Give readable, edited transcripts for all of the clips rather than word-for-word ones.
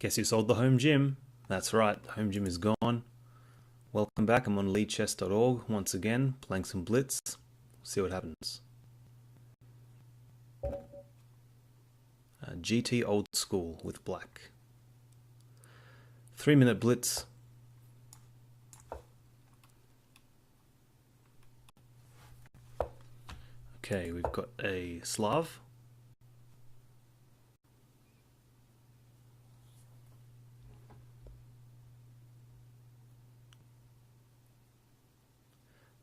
Guess who sold the home gym? That's right, the home gym is gone. Welcome back, I'm on leadchess.org once again, playing some Blitz. See what happens. GT old school with black. 3-minute Blitz. Okay, we've got a Slav.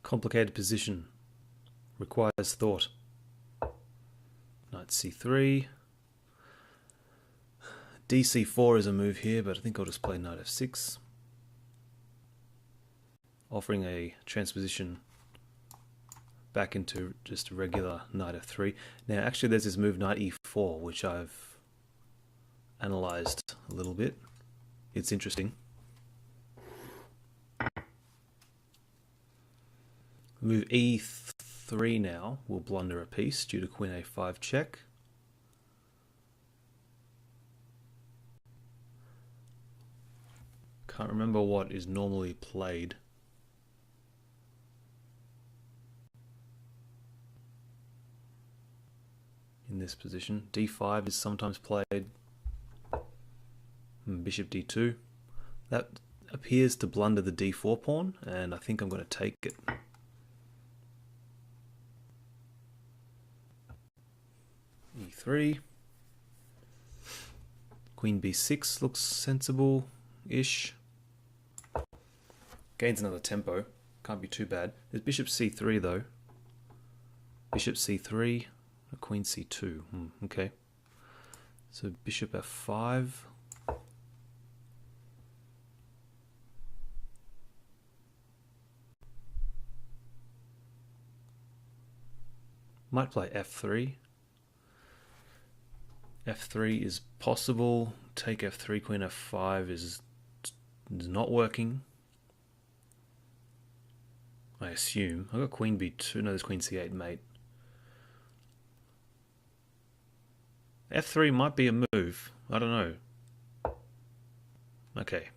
Complicated position. Requires thought. Knight c3. dc4 is a move here, but I think I'll just play knight f6. Offering a transposition back into just a regular knight f3. Now actually there's this move knight e4 which I've analysed a little bit. It's interesting. Move e3 now will blunder a piece due to queen a5 check. Can't remember what is normally played. In this position, d5 is sometimes played. Bishop d2. That appears to blunder the d4 pawn, and I think I'm going to take it. e3. Queen b6 looks sensible-ish. Gains another tempo. Can't be too bad. There's bishop c3 though. Bishop c3. Queen c2. Okay. So bishop f5. Might play f3. f3 is possible. Take f3, queen f5 is not working. I assume. I've got queen b2. No, there's queen c8 mate. f3 might be a move. I don't know. Okay.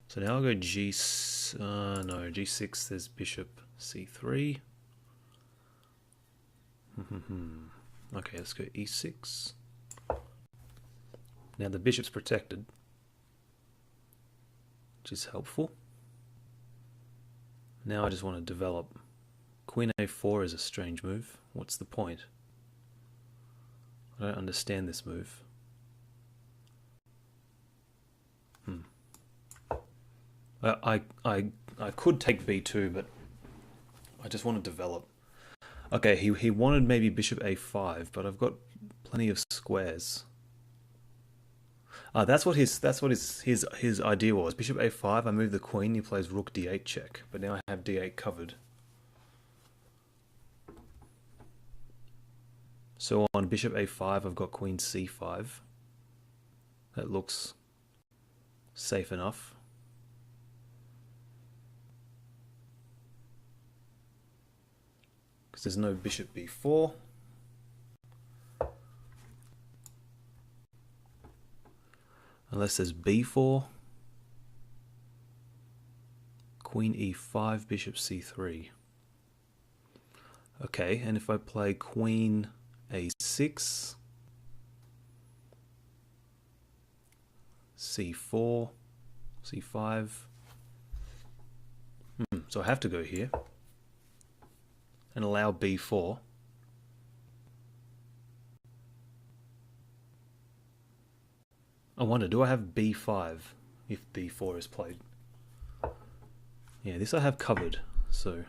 So now I'll go g6. There's bishop c3. Okay, let's go e6. Now the bishop's protected, which is helpful. Now I just want to develop. Queen a4 is a strange move. What's the point? I don't understand this move. I could take b2, but I just want to develop. Okay, he wanted maybe bishop a5, but I've got plenty of squares. That's what his idea was. Bishop a5, I move the queen, he plays rook d8 check, but now I have d8 covered. So on bishop a5, I've got queen c5. That looks safe enough. Because there's no bishop b4. Unless there's b4. Queen e5, bishop c3. Okay, and if I play queen a6, c4, c5. So I have to go here and allow b4. I wonder, do I have b5 if b4 is played? Yeah, this I have covered, so...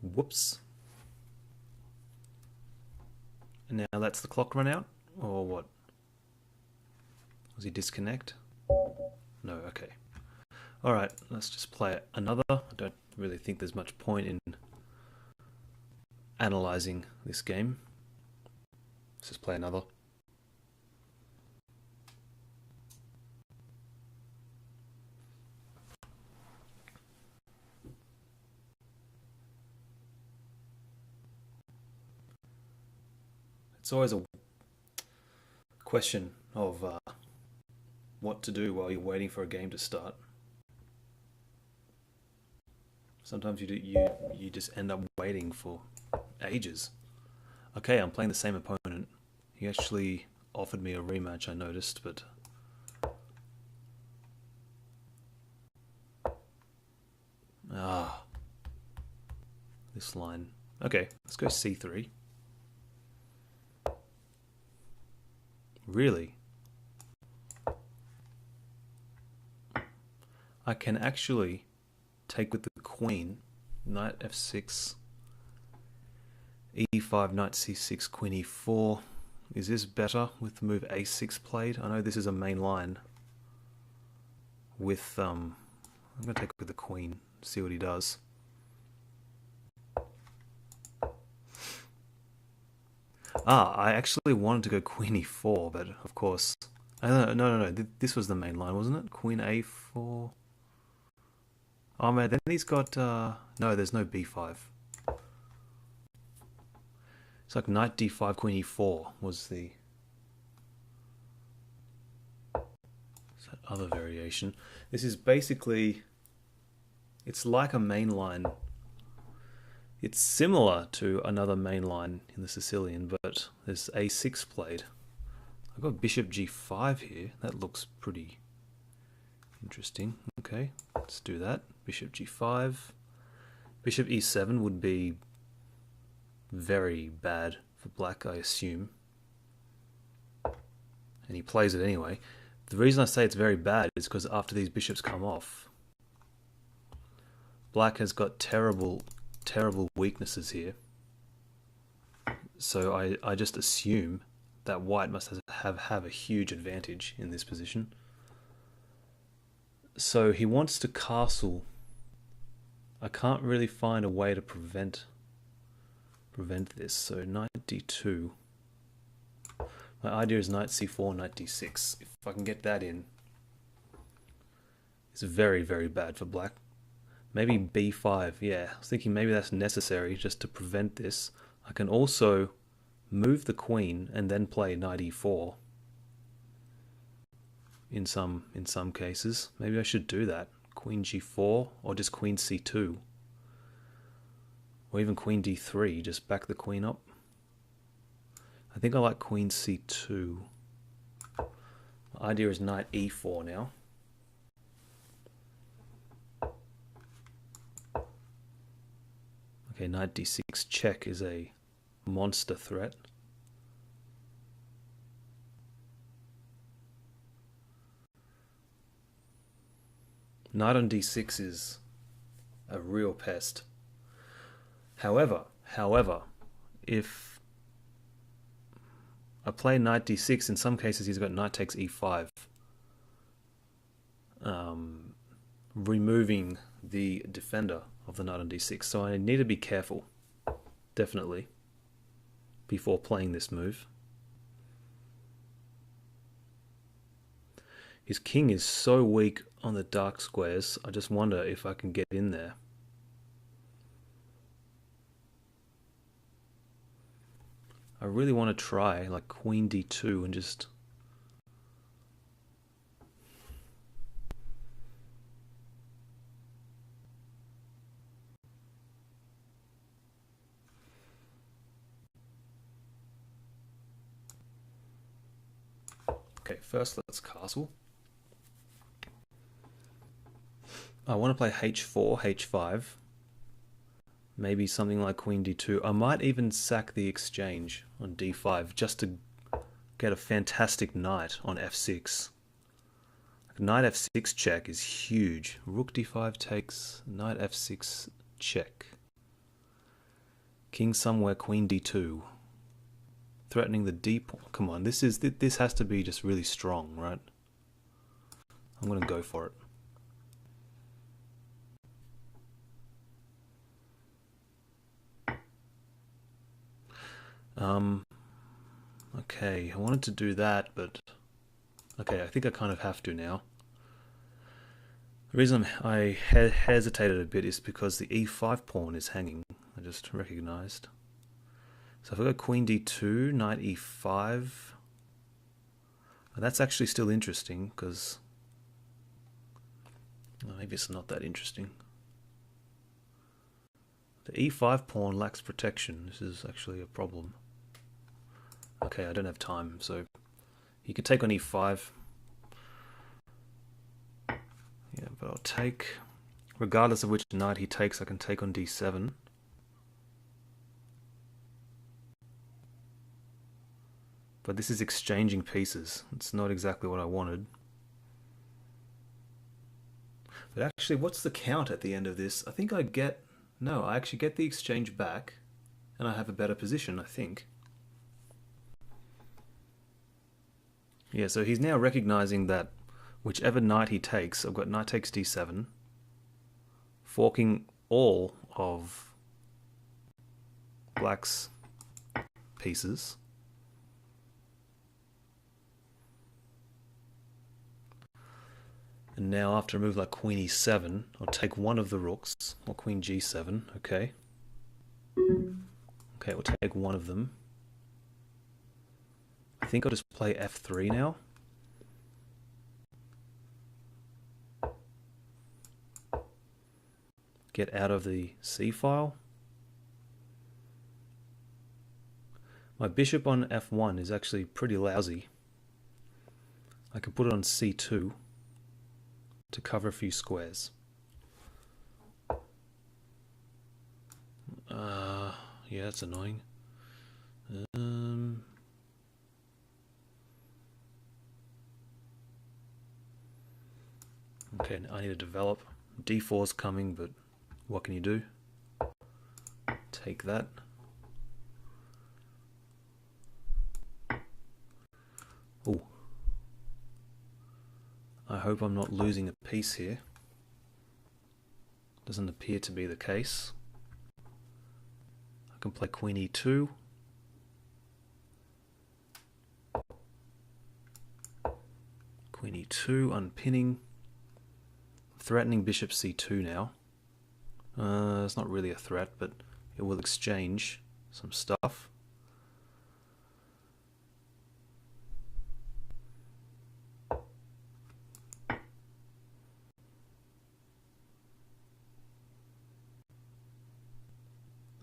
Whoops. And now that's the clock run out? Or what? Was he disconnect? No, okay. Alright, let's just play another. I don't really think there's much point in analysing this game. Let's just play another. It's always a question of what to do while you're waiting for a game to start. Sometimes you just end up waiting for ages. Okay, I'm playing the same opponent. He actually offered me a rematch, I noticed, but this line. Okay, let's go c3. Really? I can actually take with the queen, knight f6, e5, knight c6, queen e4. Is this better with the move a6 played? I know this is a main line with, I'm going to take with the queen, see what he does. I actually wanted to go queen e4, but of course... No. This was the main line, wasn't it? Queen a4... Oh man, then he's got... no, there's no b5. It's like knight d5, queen e4 was the... other variation. This is basically... It's like a main line. It's similar to another main line in the Sicilian, but there's a6 played. I've got bishop g5 here. That looks pretty interesting. Okay, let's do that. Bishop g5. Bishop e7 would be very bad for black, I assume. And he plays it anyway. The reason I say it's very bad is because after these bishops come off, black has got terrible weaknesses here. So I just assume that white must have a huge advantage in this position. So he wants to castle. I can't really find a way to prevent this. So knight d2. My idea is knight c4, knight d6. If I can get that in, it's very, very bad for black. Maybe b5, yeah. I was thinking maybe that's necessary just to prevent this. I can also move the queen and then play knight e4 in some cases. Maybe I should do that. Queen g4 or just queen c2. Or even queen d3, just back the queen up. I think I like queen c2. My idea is knight e4 now. Okay, knight d6 check is a monster threat. Knight on d6 is a real pest. However, if I play knight d6, in some cases he's got knight takes e5, removing the defender of the knight on d6. So I need to be careful, definitely, before playing this move. His king is so weak on the dark squares, I just wonder if I can get in there. I really want to try like queen d2 and just... Okay, first let's castle. I want to play h4, h5. Maybe something like queen d2. I might even sack the exchange on d5 just to get a fantastic knight on f6. Knight f6 check is huge. Rook d5 takes, knight f6 check. King somewhere, queen d2. Threatening the d pawn. Come on, this has to be just really strong, right? I'm gonna go for it. Okay, I wanted to do that, but okay, I think I kind of have to now. The reason I hesitated a bit is because the e5 pawn is hanging. I just recognized. So if I go queen d2, knight e5, that's actually still interesting because maybe it's not that interesting. The e5 pawn lacks protection. This is actually a problem. Okay, I don't have time, so he could take on e5. Yeah, but I'll take, regardless of which knight he takes, I can take on d7. But this is exchanging pieces. It's not exactly what I wanted. But actually, what's the count at the end of this? I think I get... No, I actually get the exchange back, and I have a better position, I think. Yeah, so he's now recognizing that whichever knight he takes, I've got knight takes d7, forking all of black's pieces. And now after a move like queen e7, I'll take one of the rooks, or queen g7, okay. Okay, we'll take one of them. I think I'll just play f3 now. Get out of the c file. My bishop on f1 is actually pretty lousy. I can put it on c2 to cover a few squares. Yeah, that's annoying. Okay, I need to develop. d4's coming, but what can you do? Take that. Oh. I hope I'm not losing a piece here. Doesn't appear to be the case. I can play queen e2. Queen e2, unpinning. Threatening bishop c2 now. It's not really a threat, but it will exchange some stuff.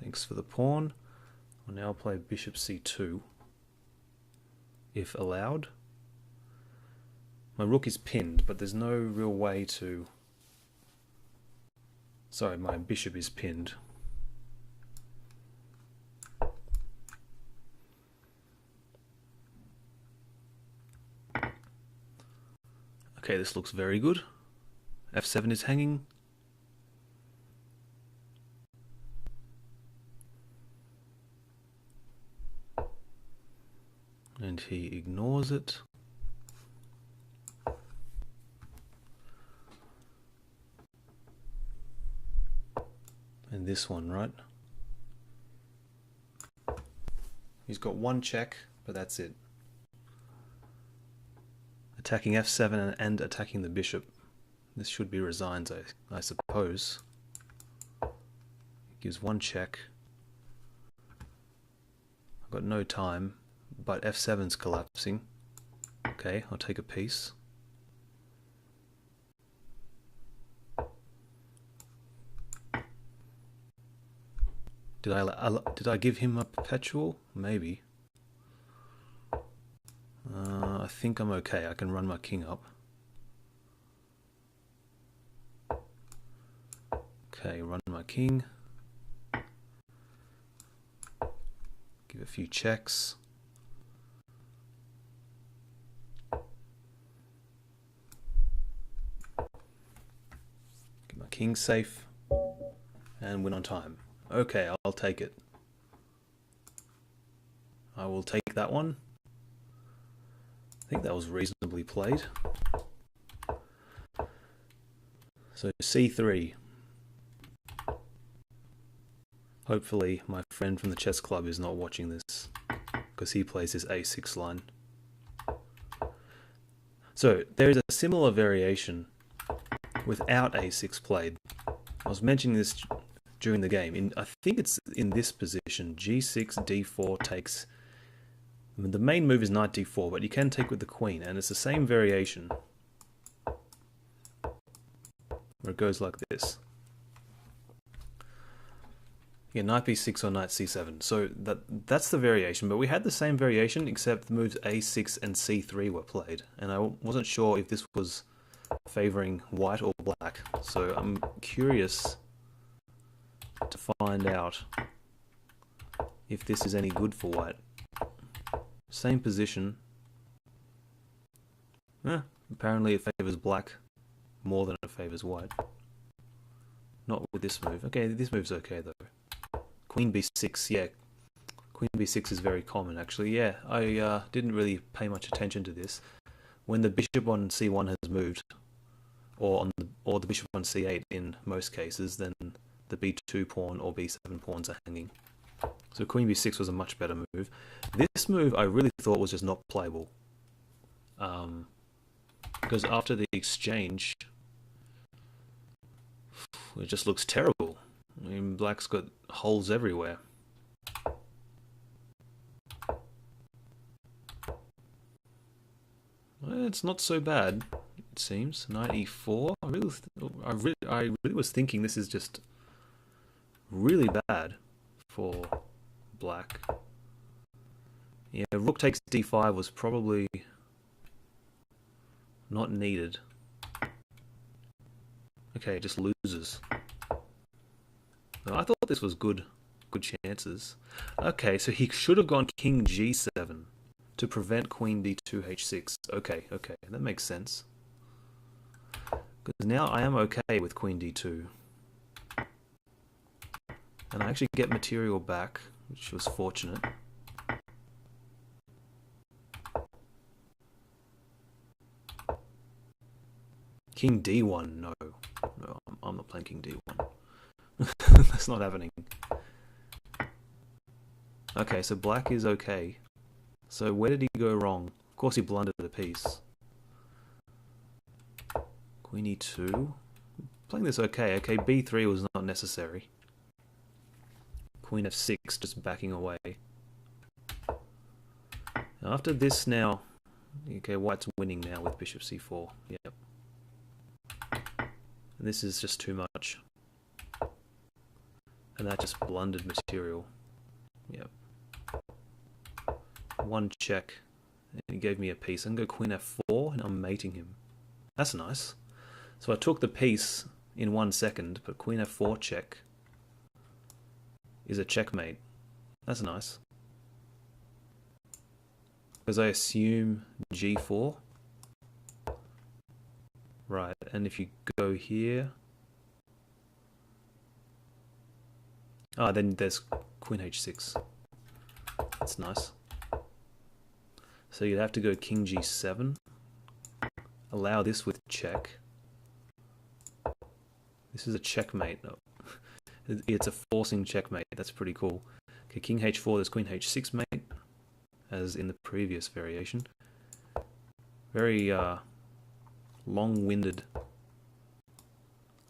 Thanks for the pawn. I'll now play bishop c2, if allowed. My rook is pinned, but there's no real way to... Sorry, my bishop is pinned. Okay, this looks very good. f7 is hanging. And he ignores it. And this one, right? He's got one check, but that's it. Attacking f7 and attacking the bishop. This should be resigns, I suppose. Gives one check. I've got no time, but f7's collapsing. Okay, I'll take a piece. Did I give him a perpetual? Maybe. I think I'm okay. I can run my king up. Okay, run my king. Give a few checks. Get my king safe. And win on time. Okay, I'll take it. I will take that one. I think that was reasonably played. So c3. Hopefully my friend from the chess club is not watching this, because he plays his a6 line. So there is a similar variation without a6 played. I was mentioning this during the game. I think it's in this position. G6, D4 takes... I mean, the main move is knight D4, but you can take with the queen, and it's the same variation. Where it goes like this. Yeah, knight B6 or knight C7. So that's the variation, but we had the same variation, except the moves A6 and C3 were played. And I wasn't sure if this was favoring white or black. So I'm curious to find out if this is any good for white. Same position. Apparently it favors black more than it favors white. Not with this move. Okay, this move's okay though. Queen B6, yeah. Queen B6 is very common actually. Yeah, I didn't really pay much attention to this. When the bishop on C1 has moved, or the bishop on C8 in most cases, then the B2 pawn or B7 pawns are hanging. So Queen B6 was a much better move. This move I really thought was just not playable. Because after the exchange, it just looks terrible. I mean, black's got holes everywhere. Well, it's not so bad, it seems. Knight E4. I really was thinking this is just really bad for black. Yeah, rook takes D5 was probably not needed. Okay, just loses. I thought this was good chances. Okay, so he should have gone King G7 to prevent Queen B2 H6. Okay, that makes sense. Because now I am okay with Queen D2. And I actually get material back, which was fortunate. King D1, no. No, I'm not playing King D1. That's not happening. Okay, so black is okay. So where did he go wrong? Of course he blundered a piece. Queen E2. Playing this okay. Okay, B3 was not necessary. Queen F6 just backing away. After this now, okay, white's winning now with bishop C4. Yep. And this is just too much. And that just blundered material. Yep. One check. And he gave me a piece. I can go Queen F4 and I'm mating him. That's nice. So I took the piece in 1 second, but Queen F4 check is a checkmate. That's nice. Because I assume G4. Right, and if you go here... Ah, then there's Queen H6. That's nice. So you'd have to go King G7. Allow this with check. This is a checkmate. No. It's a forcing checkmate. That's pretty cool. Okay, King H4, there's Queen H6 mate, as in the previous variation. Very long-winded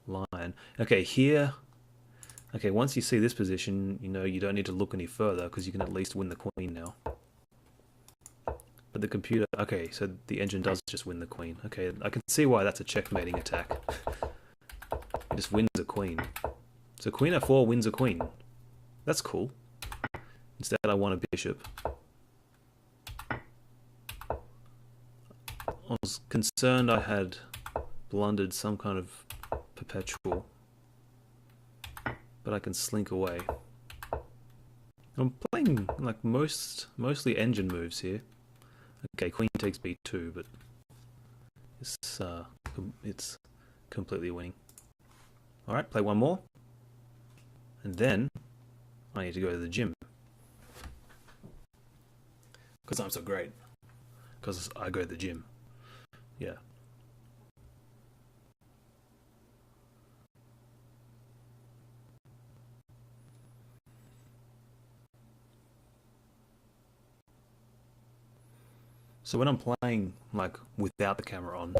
line. Okay, here... Okay, once you see this position, you know you don't need to look any further because you can at least win the queen now. But the computer... Okay, so the engine does just win the queen. Okay, I can see why that's a checkmating attack. It just wins a queen. So Queen F4 wins a queen. That's cool. Instead I want a bishop. I was concerned I had blundered some kind of perpetual. But I can slink away. I'm playing like mostly engine moves here. Okay, Queen takes B2, but it's completely winning. All right, play one more, and then I need to go to the gym because I'm so great. Because I go to the gym. Yeah. So when I'm playing like without the camera on,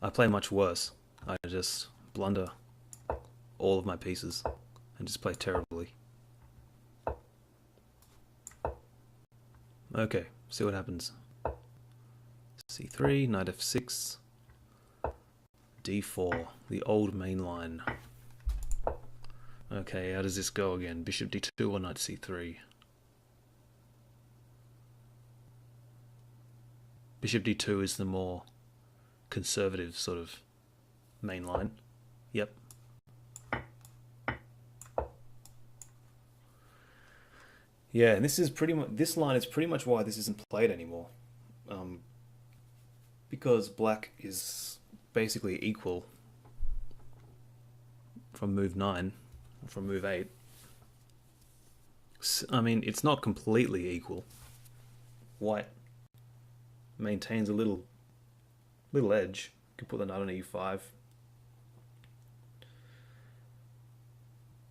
I play much worse. I just blunder all of my pieces and just play terribly. Okay, see what happens. c3, knight f6, d4, the old main line. Okay, how does this go again? Bishop d2 or knight c3? Bishop d2 is the more conservative sort of main line. Yep. Yeah, and this is pretty much, this line is pretty much why this isn't played anymore. Because black is basically equal from move 9, from move 8. I mean, it's not completely equal. White maintains a little edge. You can put the knight on e5.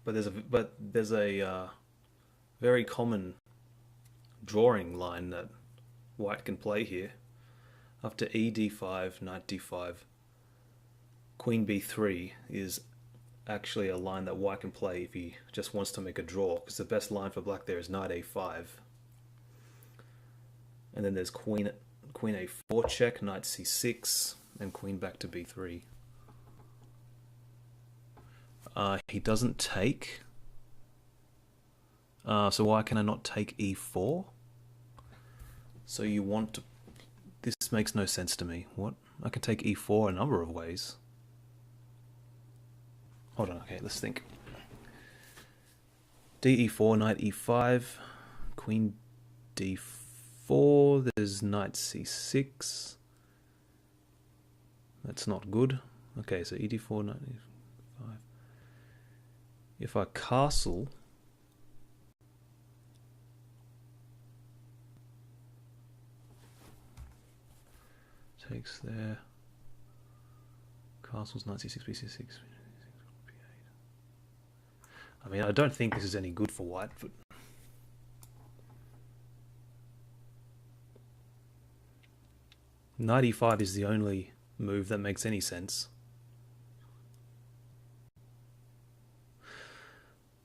But there's a very common drawing line that white can play here. After e d5, knight d5, queen b3 is actually a line that white can play if he just wants to make a draw, because the best line for black there is knight a5. And then there's queen a4 check, knight c6, and queen back to b3. He doesn't take. So why can I not take e4? So you want to... This makes no sense to me. What? I can take e4 a number of ways. Hold on, okay, let's think. de4, knight e5, queen d4, there's knight c6. That's not good. Okay, so e d4, knight e5. If I castle... Takes there. Castles, knight c6, b6, b8. I mean, I don't think this is any good for white, but knight e5 is the only move that makes any sense.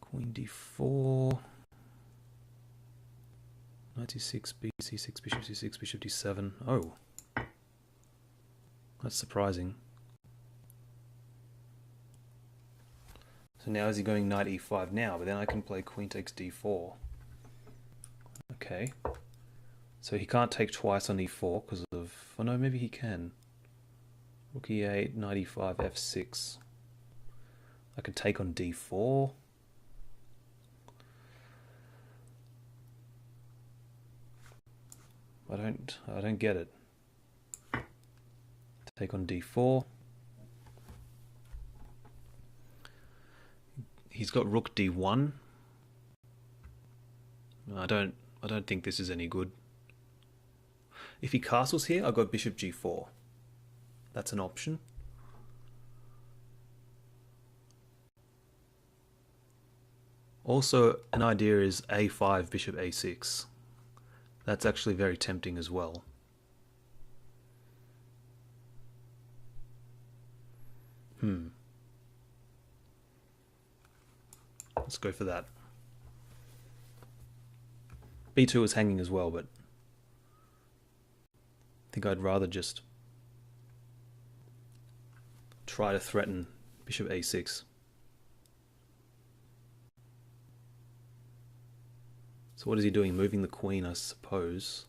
Queen d4, knight c6, bc6, bishop c6, bishop d7. Oh. That's surprising. So now is he going knight e5 now? But then I can play queen takes d4. Okay. So he can't take twice on e4 because of... Oh no, maybe he can. Rook e8, knight e5, f6. I can take on d4. I don't get it. Take on d4. He's got rook d1. I don't think this is any good. If he castles here, I've got bishop g4. That's an option. Also, an idea is a5, bishop a6. That's actually very tempting as well. Let's go for that. b2 is hanging as well, but I think I'd rather just try to threaten bishop a6. So what is he doing? Moving the queen, I suppose.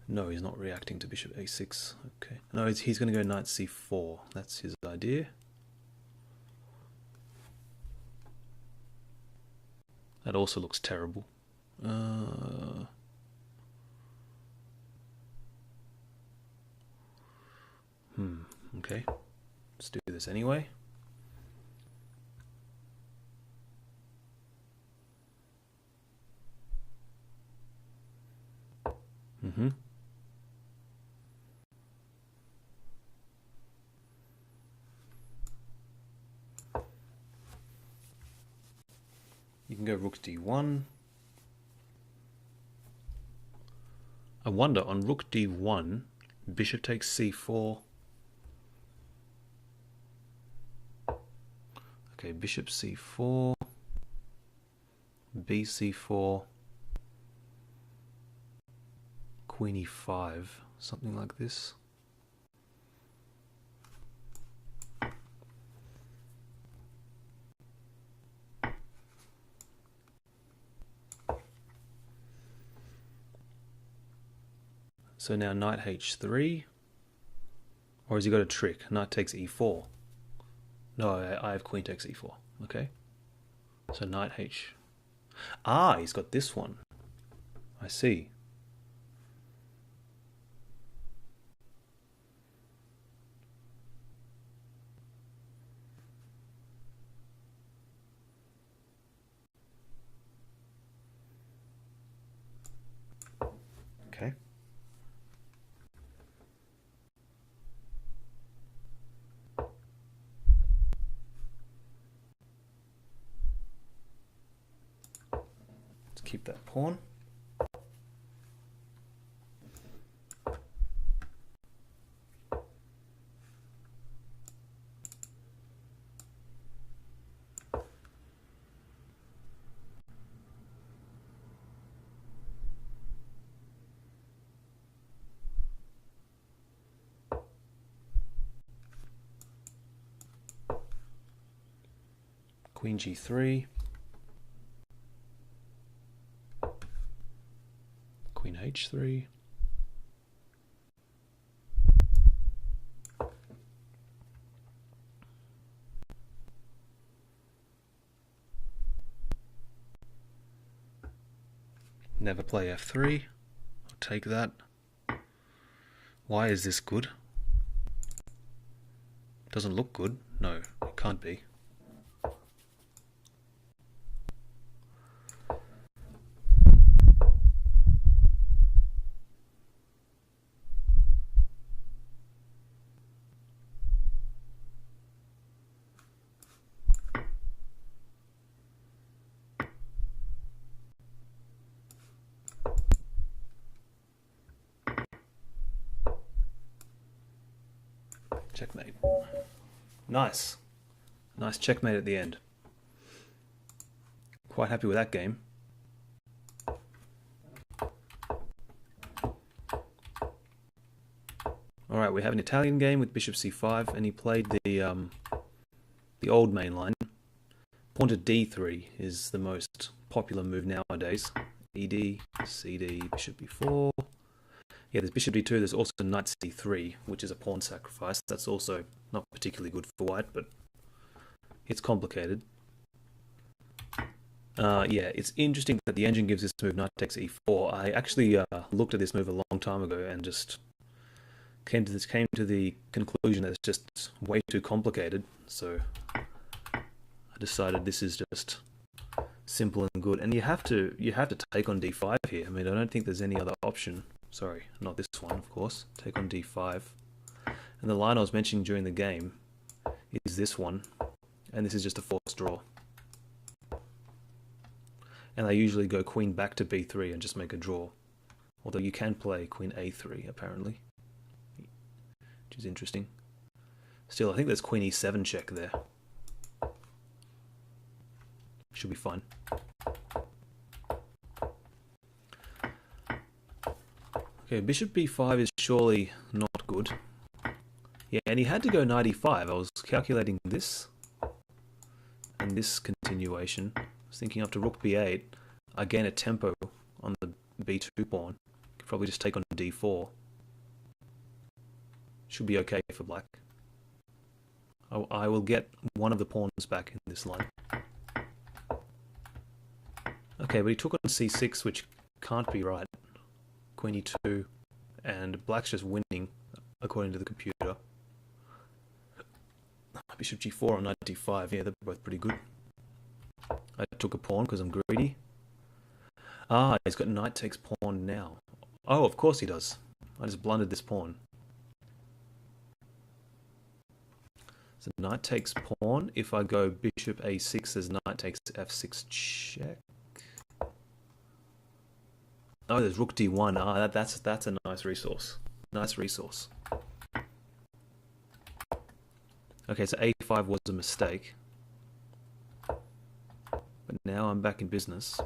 No, he's not reacting to bishop a6. Okay. No, he's going to go knight c4. That's his idea. That also looks terrible. Okay. Let's do this anyway. You can go rook d1. I wonder, on rook d1, bishop takes c4. Okay, bishop c4, bc4, queen e5, something like this. So now knight h3, or has he got a trick? Knight takes e4. No, I have queen takes e4. Okay. So knight h. Ah, he's got this one. I see. Okay. Let's keep that pawn. Queen g3, queen h3, never play f3, I'll take that. Why is this good? Doesn't look good. No, it can't be. Checkmate. Nice. Nice checkmate at the end. Quite happy with that game. Alright, we have an Italian game with bishop c5, and he played the old main line. Pawn to d3 is the most popular move nowadays. ed, cd, bishop b4. Yeah, there's bishop d2, there's also knight c3, which is a pawn sacrifice. That's also not particularly good for white, but it's complicated. Yeah, it's interesting that the engine gives this move knight takes e4. I actually looked at this move a long time ago and just came to the conclusion that it's just way too complicated. So I decided this is just simple and good. And you have to take on d5 here. I mean, I don't think there's any other option. Sorry, not this one, of course. Take on d5. And the line I was mentioning during the game is this one. And this is just a forced draw. And I usually go queen back to b3 and just make a draw. Although you can play queen a3, apparently. Which is interesting. Still, I think there's queen e7 check there. Should be fine. Okay, bishop b5 is surely not good. Yeah, and he had to go knight e5. I was calculating this and this continuation. I was thinking after rook b8, I gain a tempo on the b2 pawn. Could probably just take on d4. Should be okay for black. I will get one of the pawns back in this line. Okay, but he took on c6, which can't be right. Queen e2, and black's just winning, according to the computer. Bishop g4 on knight d5, yeah, they're both pretty good. I took a pawn because I'm greedy. Ah, he's got knight takes pawn now. Oh, of course he does. I just blundered this pawn. So knight takes pawn. If I go bishop a6, there's knight takes f6 check. Oh, there's rook d1. Ah, that's a nice resource. Nice resource. Okay, so a5 was a mistake. But now I'm back in business.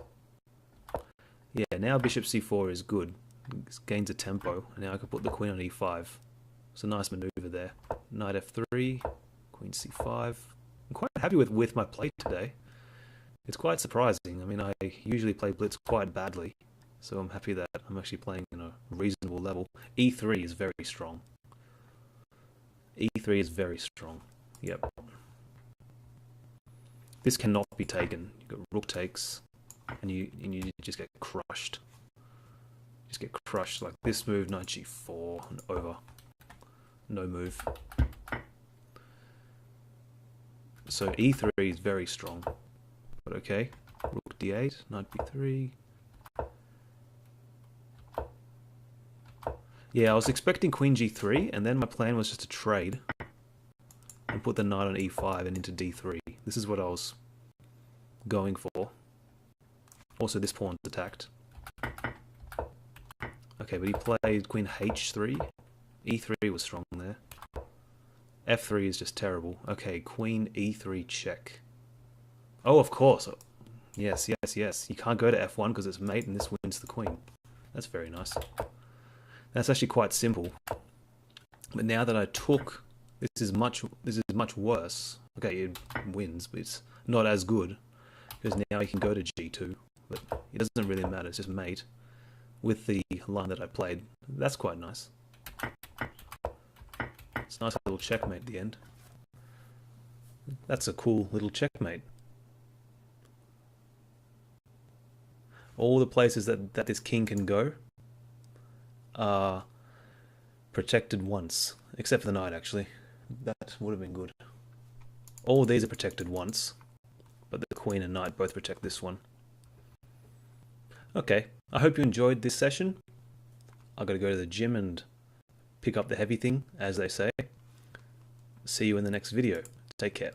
Yeah, now bishop c4 is good. It gains a tempo. And now I can put the queen on e5. It's a nice maneuver there. Knight f3, queen c5. I'm quite happy with my play today. It's quite surprising. I mean, I usually play blitz quite badly. So I'm happy that I'm actually playing in a reasonable level. e3 is very strong. e3 is very strong. Yep. This cannot be taken. You've got rook takes, and you just get crushed. Just get crushed like this move, knight g4, and over. No move. So e3 is very strong. But okay. Rook d8, knight b3. Yeah, I was expecting queen g3, and then my plan was just to trade and put the knight on e5 and into d3. This is what I was going for. Also, this pawn's attacked. Okay, but he played queen h3. e3 was strong there. f3 is just terrible. Okay, queen e3 check. Oh, of course. Yes, yes, yes. You can't go to f1 because it's mate, and this wins the queen. That's very nice. That's actually quite simple. But now that I took, this is much worse. Okay, it wins, but it's not as good because now he can go to g2. But it doesn't really matter. It's just mate with the line that I played. That's quite nice. It's a nice little checkmate at the end. That's a cool little checkmate. All the places that this king can go are protected once, except for the knight actually. That would have been good. All these are protected once, but the queen and knight both protect this one. Okay, I hope you enjoyed this session. I've got to go to the gym and pick up the heavy thing, as they say. See you in the next video. Take care.